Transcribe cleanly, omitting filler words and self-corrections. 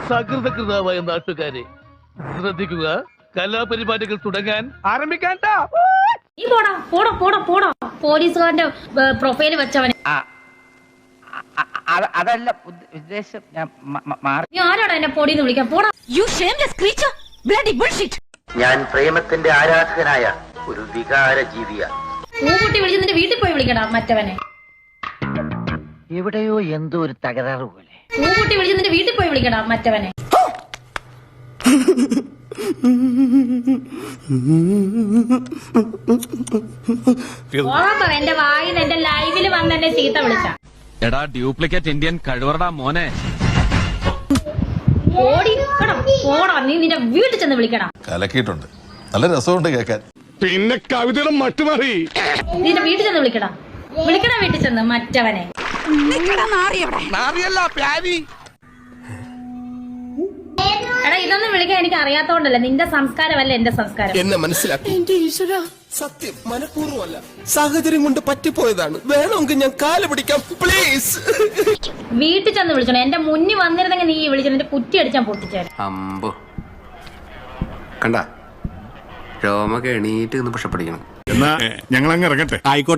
സകൃതകൃതാവായ നാട്ടുകാരെ ശ്രദ്ധിക്കുക, കലാപരിപാടികൾ തുടങ്ങാൻ ആരംഭിക്കാൻ. നീ പോടാ പോടാ പോടാ പോടാ, പോലീസുകാരന്റെ പ്രൊഫൈല് വെച്ചവനെ. അതല്ല ഉദ്ദേശം, ഞാൻ നീ ആരാടാ എന്നെ പൊടിന്ന് വിളിക്കാൻ? പോടാ. ഞാൻ പ്രേമത്തിന്റെ ആരാധകനായ ഒരു വികാര ജീവിയാണ്. പൂക്കുട്ടി വിളിച്ച് നിന്റെ വീട്ടിൽ പോയി വിളിക്കടാ മറ്റവനെ. എവിടെയോ എന്തോ ഒരു തകരാറ് പോലെ. പൂക്കുട്ടി വിളിച്ച് നിന്റെ വീട്ടിൽ പോയി വിളിക്കടാ മറ്റവനെ. എന്റെ വായിന്ന് എന്റെ ലൈവില് വന്ന് എന്നെ ചീത്ത വിളിച്ച. എടാ ഡ്യൂപ്ലിക്കേറ്റ് ഇന്ത്യൻ കഴിവറടാ മോനെ. പോടാ, നീ നിന്റെ വീട്ടിൽ ചെന്ന് വിളിക്കടാ. കലക്കിയിട്ടുണ്ട്, നല്ല രസമുണ്ട് കേൾക്കാൻ. പിന്നെ കവിതയുടെ മട്ടുമാറി. നിന്റെ വീട്ടിൽ ചെന്ന് വിളിക്കടാ. വിളിക്കടാ വീട്ടിൽ ചെന്ന് മറ്റവനെ. എടാ ഇതൊന്നും വിളിക്കാൻ എനിക്ക് അറിയാത്തോണ്ടല്ല, നിന്റെ സംസ്കാരമല്ല എന്റെ സംസ്കാരം. എന്നെ മനസ്സിലാക്കി. എന്റെ ഈശ്വര, സത്യം മനഃപൂർവ്വമല്ല, സാഹചര്യം കൊണ്ട് പറ്റിപ്പോയതാണ്. വേണമെങ്കിൽ ഞാൻ കാല് പിടിക്കാം പ്ലീസ്. വീട്ടിൽ ചെന്ന് വിളിച്ചോ. എന്റെ മുന്നിൽ വന്നിരുന്നെങ്കിൽ നീ വിളിച്ചു എന്റെ കുറ്റി അടിച്ചാൻ പൊട്ടിച്ചേരും. അമ്പോ കണ്ട രോമൊക്കെ എണീറ്റ് നിന്ന് പക്ഷെ പഠിക്കണം. എന്നാ ഞങ്ങൾ അങ്ങ് ഇറങ്ങട്ടെ. ആയിക്കോട്ടെ.